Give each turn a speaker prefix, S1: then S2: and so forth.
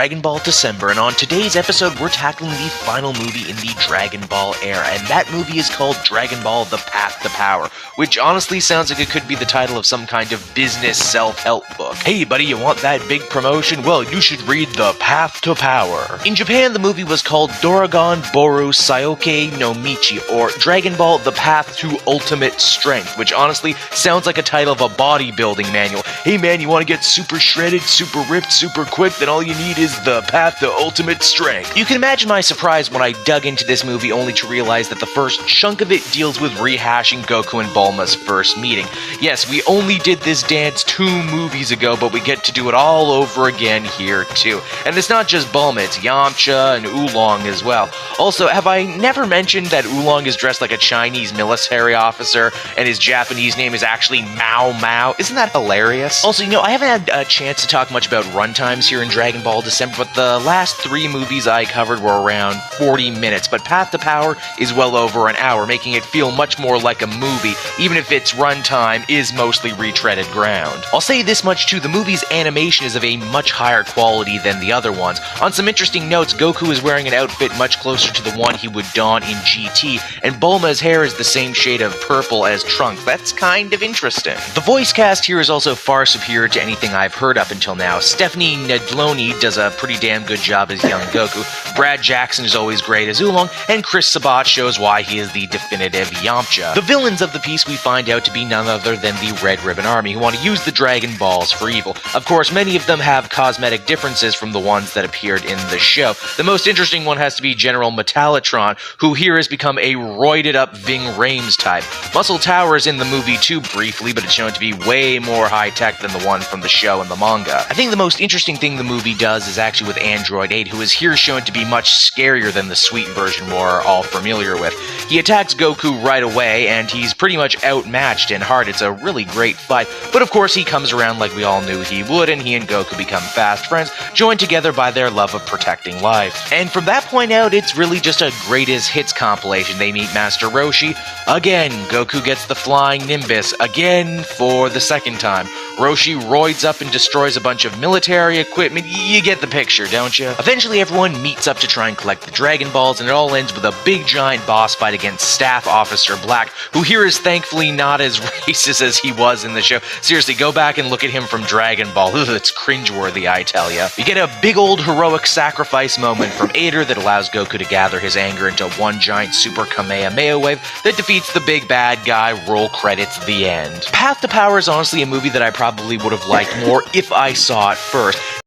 S1: Dragon Ball December, and on today's episode, we're tackling the final movie in the Dragon Ball era, and that movie is called Dragon Ball: The Path to Power, which honestly sounds like it could be the title of some kind of business self-help book. Hey buddy, you want that big promotion? Well, you should read The Path to Power. In Japan, the movie was called Doragon Boru Saioke no Michi, or Dragon Ball: The Path to Ultimate Strength, which honestly sounds like a title of a bodybuilding manual. Hey man, you want to get super shredded, super ripped, super quick? Then all you need is The Path to Ultimate Strength. You can imagine my surprise when I dug into this movie only to realize that the first chunk of it deals with rehashing Goku and Bulma's first meeting. Yes, we only did this dance 2 movies ago, but we get to do it all over again here too. And it's not just Bulma, it's Yamcha and Oolong as well. Also, have I never mentioned that Oolong is dressed like a Chinese military officer and his Japanese name is actually Mao Mao? Isn't that hilarious? Also, I haven't had a chance to talk much about runtimes here in Dragon Ball December, but the last 3 movies I covered were around 40 minutes, but Path to Power is well over an hour, making it feel much more like a movie, even if its runtime is mostly retreaded ground. I'll say this much too, the movie's animation is of a much higher quality than the other ones. On some interesting notes, Goku is wearing an outfit much closer to the one he would don in GT, and Bulma's hair is the same shade of purple as Trunks. That's kind of interesting. The voice cast here is also far superior to anything I've heard up until now. Stephanie Nedloni does a pretty damn good job as young Goku, Brad Jackson is always great as Oolong, and Chris Sabat shows why he is the definitive Yamcha. The villains of the piece we find out to be none other than the Red Ribbon Army, who want to use the Dragon Balls for evil. Of course, many of them have cosmetic differences from the ones that appeared in the show. The most interesting one has to be General Metallatron, who here has become a roided-up Ving Rhames type. Muscle Tower is in the movie too briefly, but it's shown to be way more high-tech than the one from the show and the manga. I think the most interesting thing the movie does is actually with Android 8, who is here shown to be much scarier than the sweet version we're all familiar with. He attacks Goku right away, and he's pretty much outmatched in heart. It's a really great fight, but of course he comes around like we all knew he would, and he and Goku become fast friends, joined together by their love of protecting life. And from that point out, it's really just a greatest hits compilation. They meet Master Roshi. Again, Goku gets the flying Nimbus, again for the second time. Roshi roids up and destroys a bunch of military equipment. You get the picture, don't you? Eventually everyone meets up to try and collect the Dragon Balls, and it all ends with a big giant boss fight against Staff Officer Black, who here is thankfully not as racist as he was in the show. Seriously, go back and look at him from Dragon Ball. Ugh, it's cringeworthy, I tell ya. You get a big old heroic sacrifice moment from Eider that allows Goku to gather his anger into one giant Super Kamehameha wave that defeats the big bad guy. Roll credits, the end. Path to Power is honestly a movie that I probably would have liked more if I saw it first.